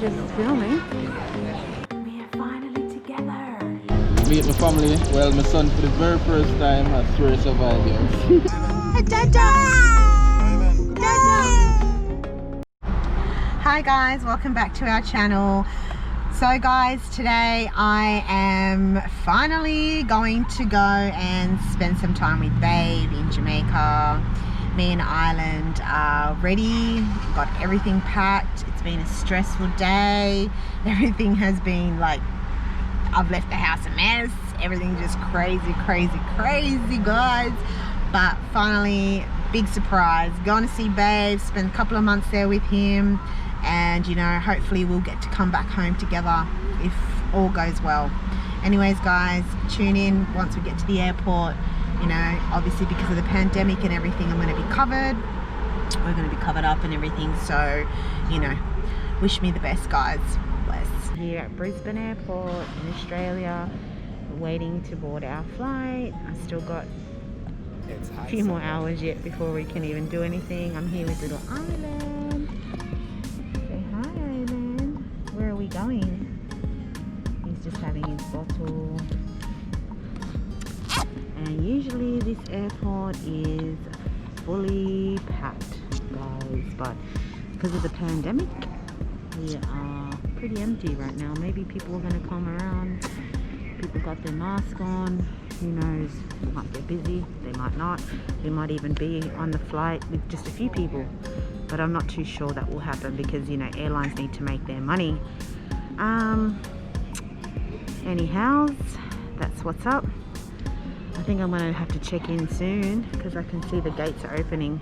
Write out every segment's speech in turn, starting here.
just filming. We are finally together. Meet my family. Well, my son for the very first time. I swear to survive here. Hi guys, welcome back to our channel. So guys, today I am finally going to go and spend some time with Babe in Jamaica. Me and Island are ready, got everything packed. It's been a stressful day. Everything has been like, I've left the house a mess. Everything's just crazy guys. But finally, big surprise, going to see Babe, spend a couple of months there with him, and you know, hopefully we'll get to come back home together if all goes well. Anyways guys, tune in once we get to the airport. You know, obviously because of the pandemic and everything, I'm going to be covered. We're going to be covered up and everything, so you know, wish me the best guys. Bless. Here at Brisbane Airport in Australia, waiting to board our flight. I still got a few more hours yet before we can even do anything. I'm here with little Island. Say hi, Island. Where are we going? He's just having his bottle. And usually this airport is fully packed, guys, but because of the pandemic, we are pretty empty right now. Maybe people are going to come around. People got their mask on. Who knows? They might get busy, they might not. We might even be on the flight with just a few people, but I'm not too sure that will happen because, you know, airlines need to make their money. Anyhow, that's what's up. I think I'm going to have to check in soon because I can see the gates are opening.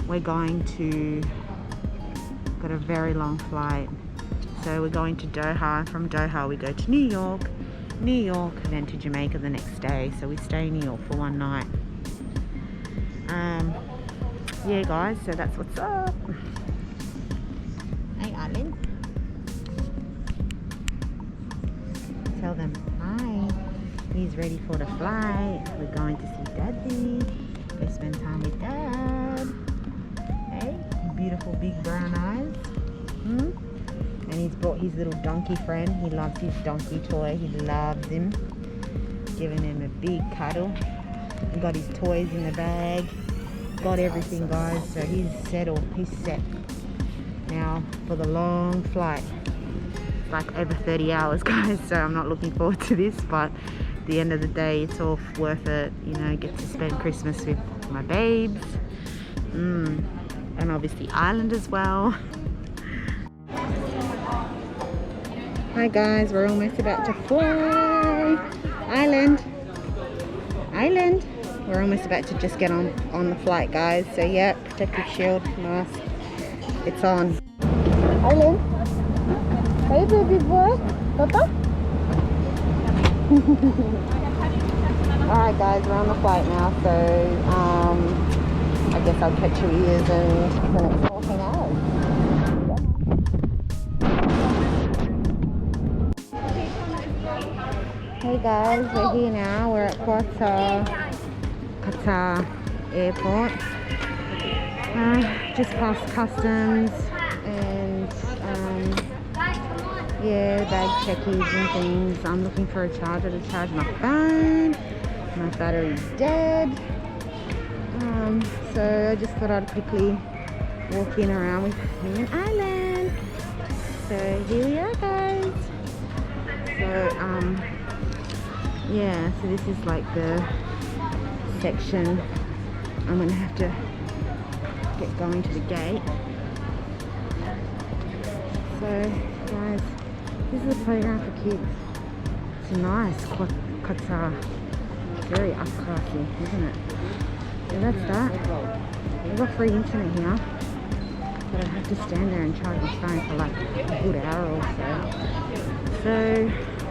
We're going to, got a very long flight. So we're going to Doha, and from Doha we go to New York, and then to Jamaica the next day. So we stay in New York for one night. Yeah guys, so that's what's up. Hey Island. Tell them hi. He's ready for the flight. We're going to see Daddy. Go spend time with Dad. Hey, beautiful big brown eyes. And he's brought his little donkey friend. He loves his donkey toy. He loves him. Giving him a big cuddle. He got his toys in the bag. Got everything guys. So he's settled. He's set now for the long flight. It's like over 30 hours guys. So I'm not looking forward to this, but at the end of the day it's all worth it, you know. Get to spend Christmas with my babes, and obviously Island as well. Hi guys, we're almost about to fly. Island, we're almost about to just get on the flight guys. So yeah, protective shield, mask, it's on. Island, hey baby boy, Papa. Alright guys, we're on the flight now, so I guess I'll catch your ears in the next 14 hours. Hey guys, we're here now. We're at Qatar Airport. Just past customs and yeah, bag checkies and things. I'm looking for a charger to charge my phone. My battery's dead. So I just thought I'd quickly walk in around with me and Island. So here we are guys. So yeah, so this is like the section. I'm gonna have to get going to the gate. So guys, this is a playground for kids. It's nice, Qatar. Very up-classy, isn't it? So that's that. We've got free internet here, but I have to stand there and charge my phone for like a good hour or so. So,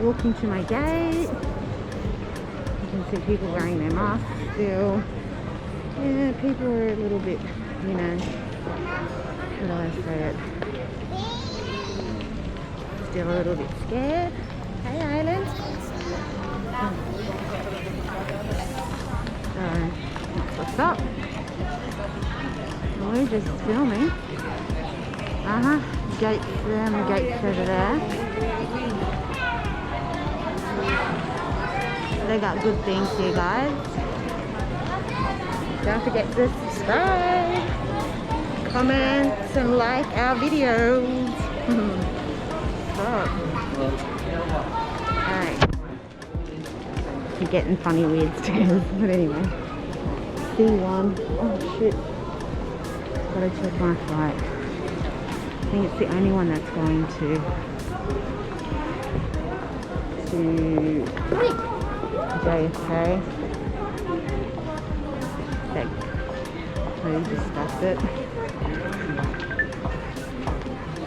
walking to my gate. You can see people wearing their masks still. Yeah, people are a little bit, you know, how do I say it? Still a little bit scared. Hey Island. So that's what's up. We're just filming. gates there and the gates over there. They got good things here, guys. Don't forget to subscribe, comment, and like our videos. Alright. You're getting funny weird stairs, but anyway. C1. Oh shit. Gotta check my flight. I think it's the only one that's going to JFK. So you just stuffed it.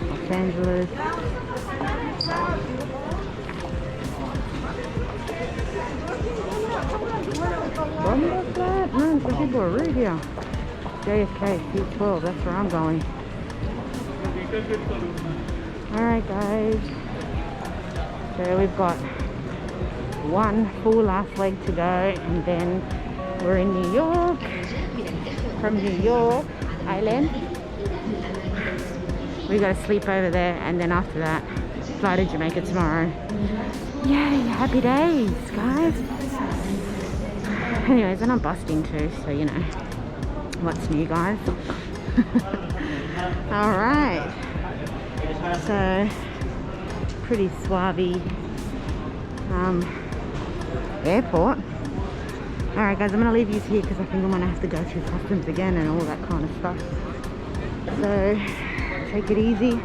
Los Angeles. Rumble flat? No, some people are rude here. JFK, C12, that's where I'm going. Alright guys. So we've got one full last leg to go and then we're in New York. From New York, Island. We gotta sleep over there and then after that, fly to Jamaica tomorrow. Yay, happy days, guys. Anyways, and I'm busting too, so you know, what's new, guys? Alright. So, pretty suave airport. Alright guys, I'm going to leave you here because I think I'm going to have to go through customs again and all that kind of stuff. So, take it easy.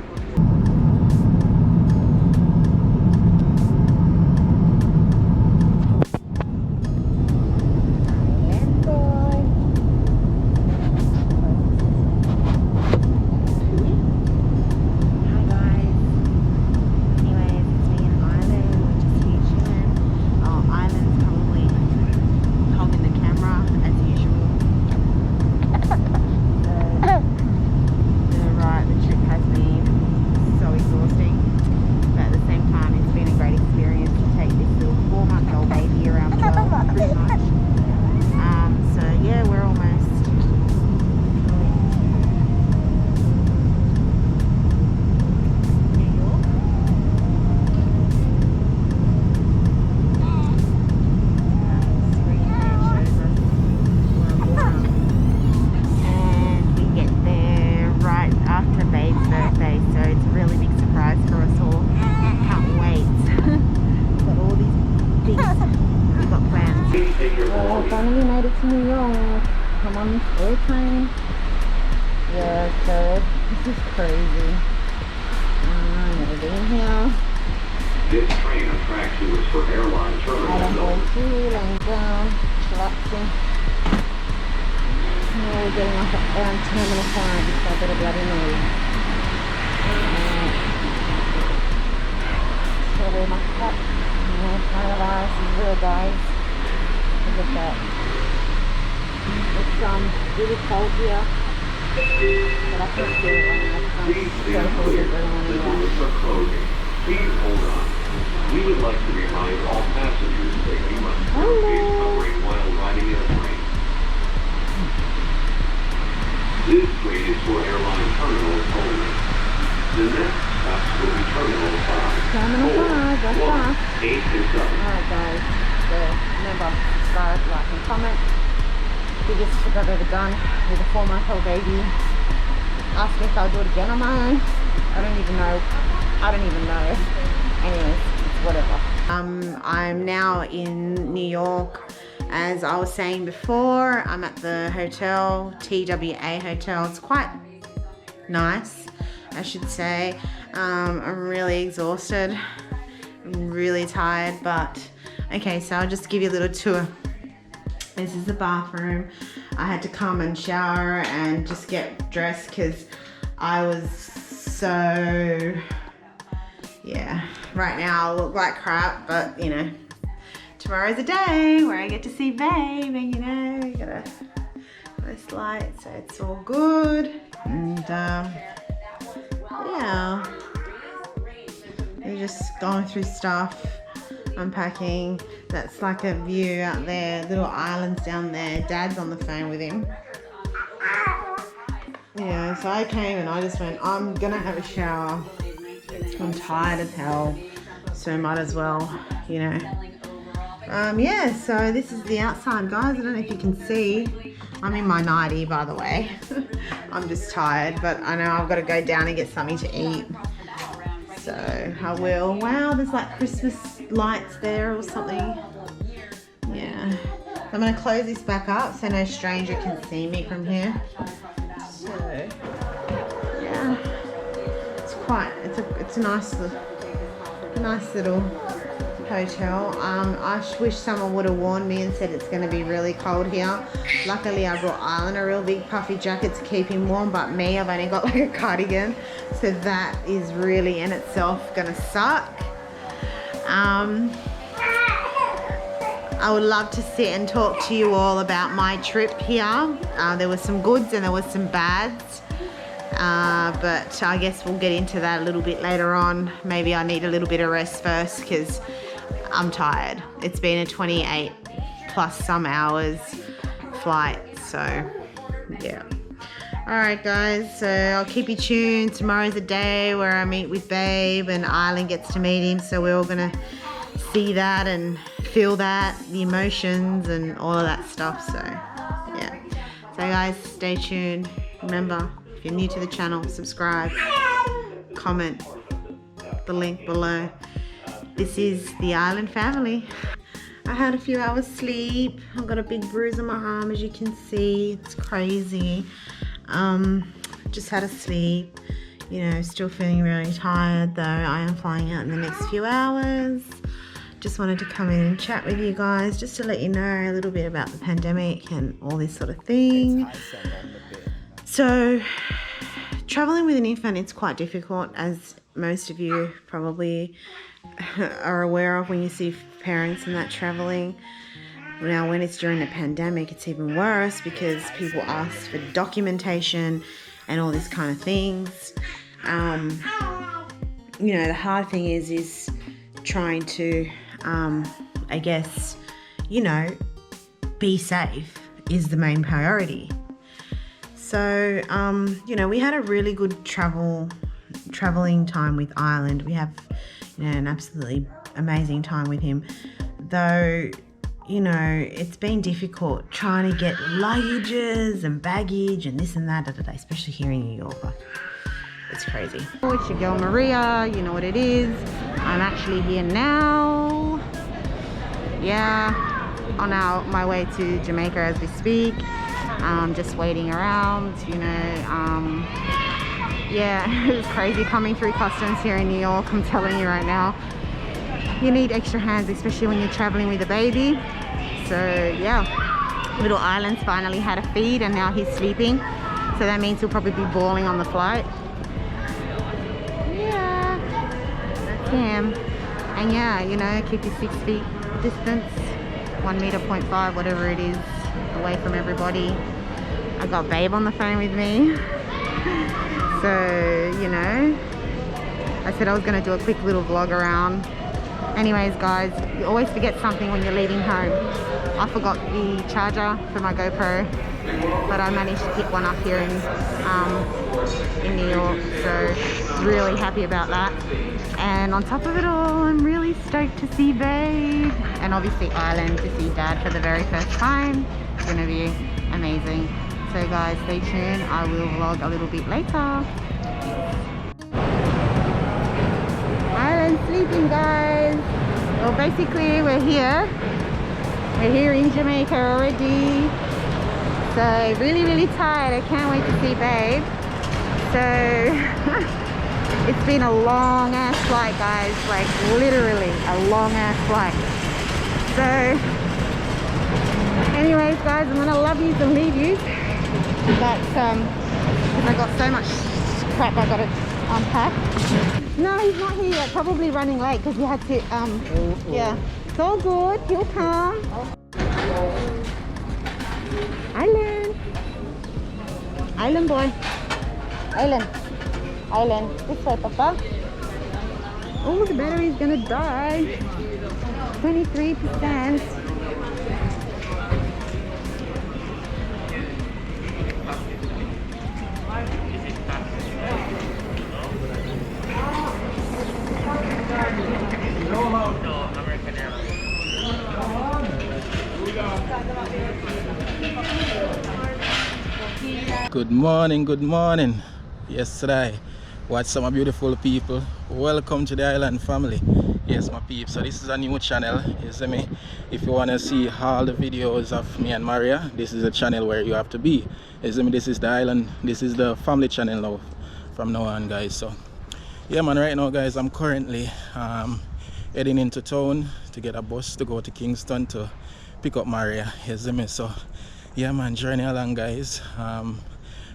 Finally made it to New York. I'm on this airplane. Yeah, so this is crazy. Never been here. This train attracts you for airline Islandboy 2, laying down, relaxing. We're getting off around Terminal 5 before I better bloody move. So wear my hat. Coronavirus is real, guys. Look at that. It's really cold here. But I can feel it when I'm so cold the doors are closing. Please hold on. We would like to remind all passengers that you must wear face covering while riding in a plane. This train is for airline terminals only. The next stops will be Terminal 5. Terminal 5, that's fast. 8 and 7. Alright guys, so remember, subscribe, like and comment. Biggest trip I've ever done with a 4-month-old baby. Ask me if I'll do it again on my own. I don't even know. Anyways, it's whatever. I'm now in New York. As I was saying before, I'm at the hotel, TWA Hotel. It's quite nice, I should say. I'm really exhausted. I'm really tired, but okay, so I'll just give you a little tour. This is the bathroom. I had to come and shower and just get dressed because I was so, yeah. Right now I look like crap, but you know, tomorrow's a day where I get to see babe and you know, we got a nice light, so it's all good. And yeah, we're just going through stuff, unpacking. That's like a view out there, little islands down there. Dad's on the phone with him. Yeah, so I came and I just went, I'm gonna have a shower. I'm tired as hell, so might as well, you know. Yeah, so this is the outside, guys. I don't know if you can see. I'm in my nightie, by the way. I'm just tired, but I know I've got to go down and get something to eat. So I will. Wow, there's like Christmas lights there or something. Yeah. I'm going to close this back up so no stranger can see me from here. So, yeah. It's a nice little hotel. I wish someone would have warned me and said it's going to be really cold here. Luckily I brought Island a real big puffy jacket to keep him warm, but me, I've only got like a cardigan, so that is really in itself going to suck. I would love to sit and talk to you all about my trip here. There was some goods and there was some bads. But I guess we'll get into that a little bit later on. Maybe I need a little bit of rest first because I'm tired. It's been a 28 plus some hours flight, so yeah. Alright guys, so I'll keep you tuned. Tomorrow's a day where I meet with Babe and Island gets to meet him, so we're all gonna see that and feel that, the emotions and all of that stuff. So yeah, so guys, stay tuned. Remember, if you're new to the channel, subscribe, comment the link below. This is the Island family. I had a few hours sleep. I've got a big bruise on my arm, as you can see. It's crazy. Just had a sleep, you know, still feeling really tired though. I am flying out in the next few hours. Just wanted to come in and chat with you guys just to let you know a little bit about the pandemic and all this sort of thing. So traveling with an infant, it's quite difficult, as most of you probably are aware of when you see parents and that traveling. Now when it's during the pandemic, it's even worse because people ask for documentation and all this kind of things. You know, the hard thing is trying to I guess, you know, be safe is the main priority. So you know, we had a really good traveling time with Island. We have, you know, an absolutely amazing time with him, though, you know, it's been difficult trying to get luggages and baggage and this and that, especially here in New York. It's crazy. It's your girl Maria, you know what it is. I'm actually here now. Yeah, on my way to Jamaica as we speak. Just waiting around, you know. Yeah, it's crazy coming through customs here in New York. I'm telling you right now, you need extra hands, especially when you're traveling with a baby. So yeah, little Island's finally had a feed and now he's sleeping, so that means he'll probably be bawling on the flight. Yeah, that's him. And yeah, you know, keep your 6 feet distance, 1.5 meters, whatever it is, away from everybody. I got Babe on the phone with me. So, you know, I said I was going to do a quick little vlog around. Anyways, guys, you always forget something when you're leaving home. I forgot the charger for my GoPro, but I managed to pick one up here in New York. So, really happy about that. And on top of it all, I'm really stoked to see Babe. And obviously Island, to see Dad for the very first time. It's going to be amazing. So guys, stay tuned. I will vlog a little bit later. Island sleeping, guys. Well, basically we're here. We're here in Jamaica already. So really tired. I can't wait to see Babe. So it's been a long ass flight, guys. Like literally a long ass flight. So anyways, guys, I'm gonna love yous and leave you. But because I got so much crap I gotta unpack. No, he's not here yet. Probably running late because we had to yeah, it's all good. He'll come. Island boy. Island, this way, Papa. Oh, the battery's gonna die. 23%. Good morning, good morning. Yesterday, what's some beautiful people? Welcome to the island family. Yes, my peeps. So this is a new channel. You see me? If you want to see all the videos of me and Maria, this is a channel where you have to be. You see me? This is the island. This is the family channel now. From now on, guys. So yeah, man. Right now, guys, I'm currently heading into town to get a bus to go to Kingston to pick up Maria. You see me? So yeah, man. Journey along, guys.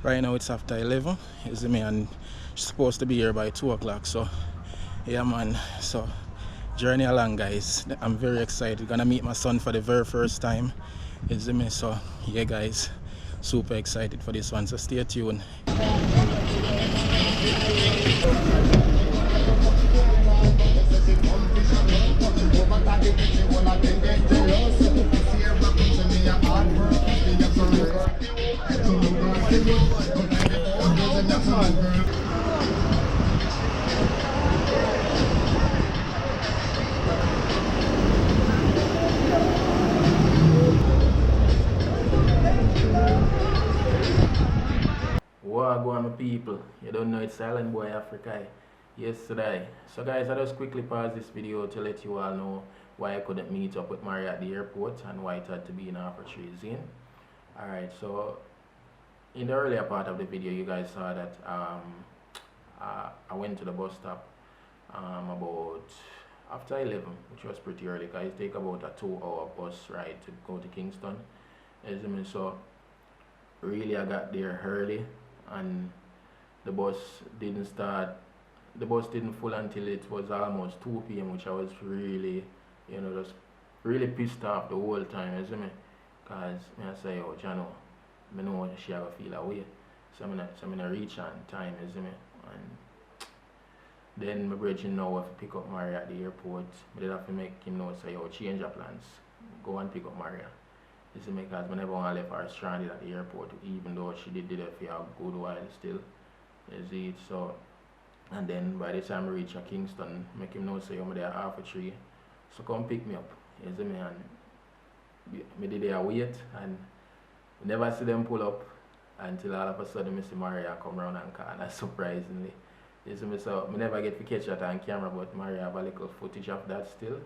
Right now it's after 11, you see me, and she's supposed to be here by 2 o'clock. So yeah, man, so journey along, guys. I'm very excited. Gonna meet my son for the very first time, you see me. So yeah, guys, super excited for this one, so stay tuned. Wagwan, my people, you don't know it's Islandboy Africa yesterday. So guys, I just quickly pause this video to let you all know why I couldn't meet up with Maria at the airport and why it had to be in half-a-tree zone. Alright, so in the earlier part of the video you guys saw that I went to the bus stop about after 11, which was pretty early. Guys, take about a 2-hour bus ride to go to Kingston. So really I got there early, and the bus didn't full until it was almost 2 p.m, which I was really, you know, just really pissed off the whole time, you see me? Cause I say, oh, Jano, I know she have a feel away. So I'm gonna reach on time, you see me? And then my brother know if to pick up Maria at the airport, but they have to make him know, say, oh, change your plans, go and pick up Maria. You see me? Because I never want to leave her stranded at the airport, even though she did it for a good while still. You see it? So, and then by the time I reach Kingston, make him know, say, I'm there half-a-tree. So come pick me up. You see me? And me did there wait, and never see them pull up until all of a sudden I see Maria come around and corner, surprisingly. You see me? So I never get to catch that on camera, but Maria have a little footage of that still.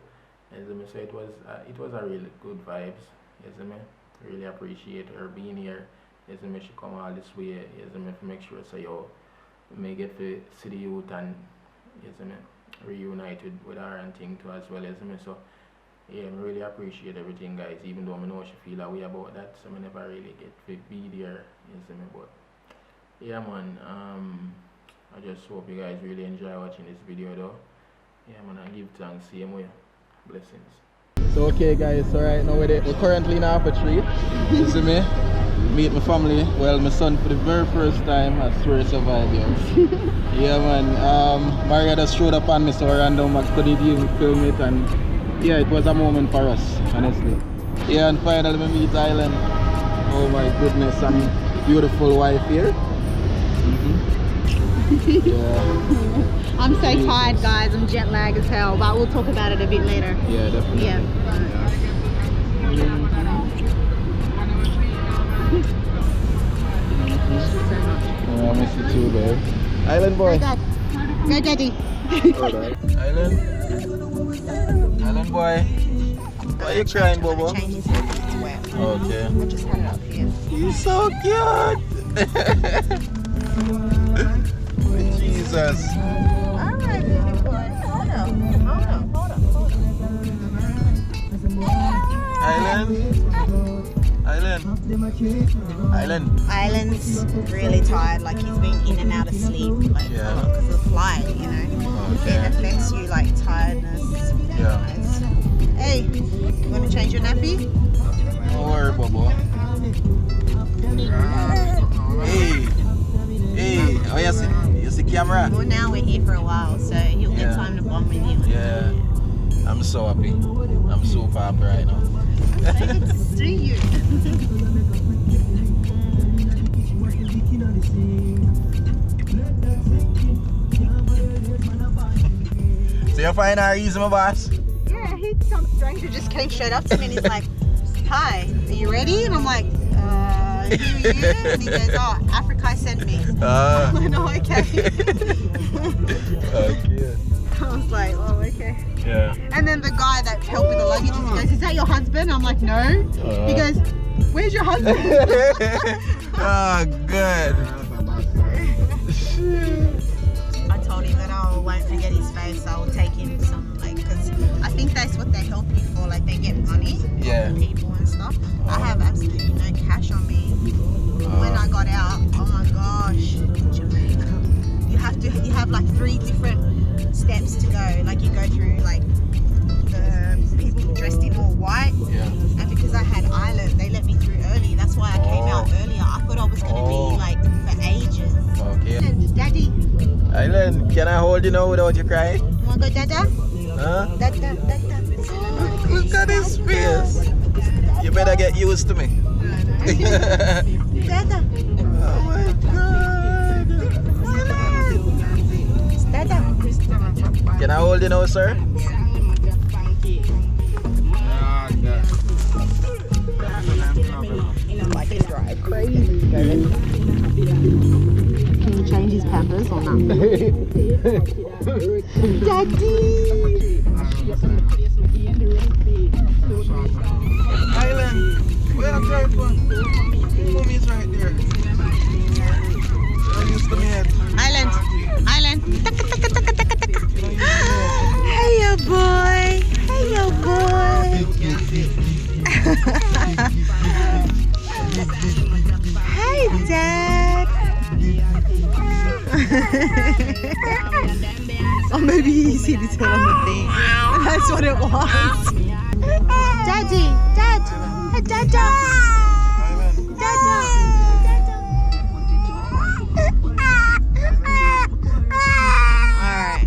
You see me? So it was a really good vibes. You see me? Really appreciate her being here. You see me? She come all this way. You see me? To make sure, so yo, may get to see the youth and, you see me, reunited with her and thing too as well. You see me? So yeah, I really appreciate everything, guys, even though I know she feel a way about that, so I never really get to be there, you see me. But yeah, man, I just hope you guys really enjoy watching this video though. Yeah, man, I give thanks, same way. Blessings. So okay, guys, so right now we're currently in half-a-tree, you see me? Meet my family, well, my son for the very first time. I swear I survived, yo. Yeah, man, Maria just showed up on me, so random, I couldn't even film it, and yeah, it was a moment for us, honestly. Yeah, and finally we meet Island. Oh my goodness, some beautiful wife here. Yeah. I'm so tired, guys. I'm jet lagged as hell, but we'll talk about it a bit later. Yeah, definitely. Yeah. Oh, I miss you too, babe. Islandboy. Go, Daddy. Alright. Islandboy. Why are you crying, Bobo? Change his head to wear. Okay. I just had it up here. He's so cute. Jesus. Alright, baby boy. Hold on. Island's really tired, like he's been in and out of sleep, like because of the flight, you know. Okay. It affects you, like tiredness. Yeah. Hey, you want to change your nappy? Don't worry, Bobo. Hey, oh you see camera? Well, now we're here for a while, so he'll get time to bond with you. Yeah, I'm so happy. I'm super happy right now. I'm so good to see you. So you find her easy, my boss? Yeah, some stranger just came straight up to me and he's like, "Hi, are you ready?" And I'm like, do you? And he goes, oh, Africa sent me. Ah. I know, okay. Okay. I was like, oh, okay. Yeah. And then the guy that helped with the luggage, he goes, is that your husband? I'm like, no. He goes, where's your husband? Oh, good. I told him that I won't forget his face. I will take him some, like, because I think that's what they help you for. Like, they get money from people and stuff. I have absolutely no cash on me. When I got out, oh my gosh, Jamaica. You have like 3 different steps to go. Like, you go through like the people dressed in all white. Yeah. And because I had Island, they let me through early. That's why I came out earlier. I thought I was gonna be like for ages. Okay. And Daddy, Island, can I hold you now without you crying? you wanna go Dada? Huh? Dada. Look at his face. You better get used to me. Dada. Oh my God. Dada. Can I hold you now, sir? Like a drive crazy. Can you change his pampers or not? Daddy! Island, where I'm driving from? Mommy's right there. You're used to me yet. Island! Hey, yo, boy! Hey, yo, boy! Hey, Dad! Or maybe he's hit his head on the thing. And that's what it was. Daddy! Dad! Hey, Dada! Dada! Alright.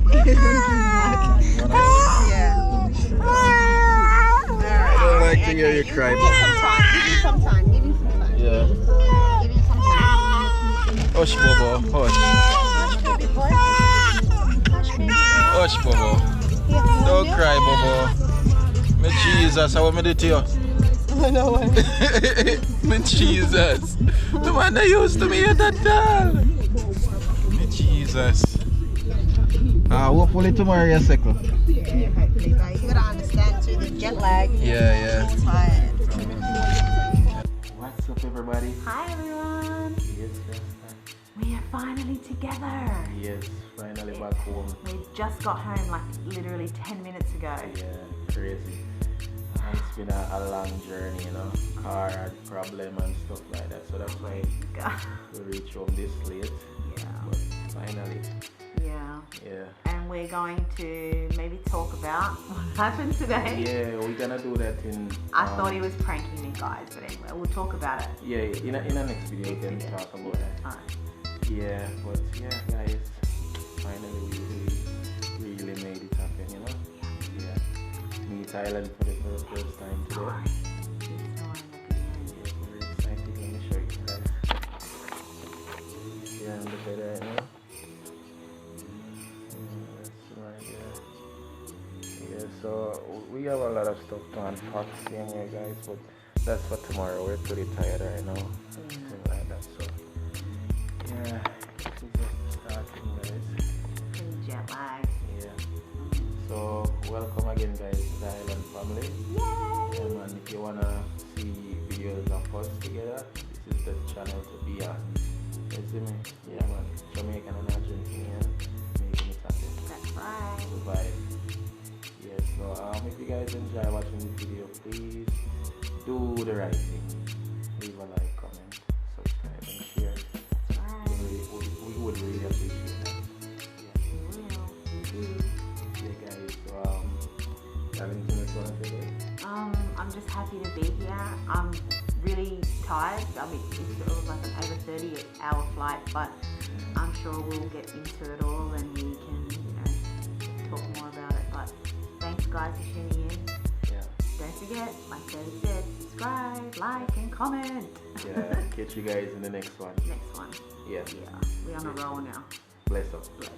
Yeah. I don't like to hear you cry, Give him some time. Give him some time. Yeah. Give him some time. Hush, Bobo. Hush. Hush, Bobo. Don't cry, Bobo. Me Jesus, how am I do to you? No way. Me Jesus. The man that used to me at that time. Me Jesus. Hopefully tomorrow you're sick. Yeah, hopefully, but you gotta understand too the jet lag. Yeah. I'm tired. What's up, everybody? Hi everyone! Yes, We are finally together! yes, finally back home. We just got home like literally 10 minutes ago. Yeah, crazy. It's been a long journey, you know. Car had problem and stuff like that, so that's why we reach home this late. Yeah. But finally, Yeah. yeah. And we're going to maybe talk about what happened today. Yeah, we're gonna do that in. I thought he was pranking me, guys, but anyway, we'll talk about it. Yeah, in a next video we can talk about that. Alright. Yeah, but yeah, guys, finally we really made it happen, you know. Yeah. Meet Island for the first time today. Sorry. Keep snoring at the end. Yeah, very excited. Let me show you guys. Yeah, look at that now. That's right there. Yeah, so we have a lot of stuff to unpack same way, guys, but that's for tomorrow. We're pretty tired right now. Something like that, so yeah, this is just starting, guys. Pretty jet lag. Yeah. So welcome again, guys, to the Island family. Yay! And if you wanna see videos of us together, this is the channel to be on. You see me? Yeah, man. Jamaican and Argentinian making it happen. That's right. The vibe. Yeah. So if you guys enjoy watching this video, please do the right thing. Leave a like, comment, subscribe, and share. That's right. We would really appreciate that. Yeah, guys. So anything else you wanna say, guys? I'm just happy to be here. I'm really tired. I mean, it was like an over 30-hour flight, but I'm sure we'll get into it all and we can, talk more about it. But thanks, guys, for tuning in. Yeah. Don't forget, like Dave said, subscribe, like, and comment. Yeah. Catch you guys in the next one. Next one. Yeah. Yeah, we're on a roll now. Bless up. Bless.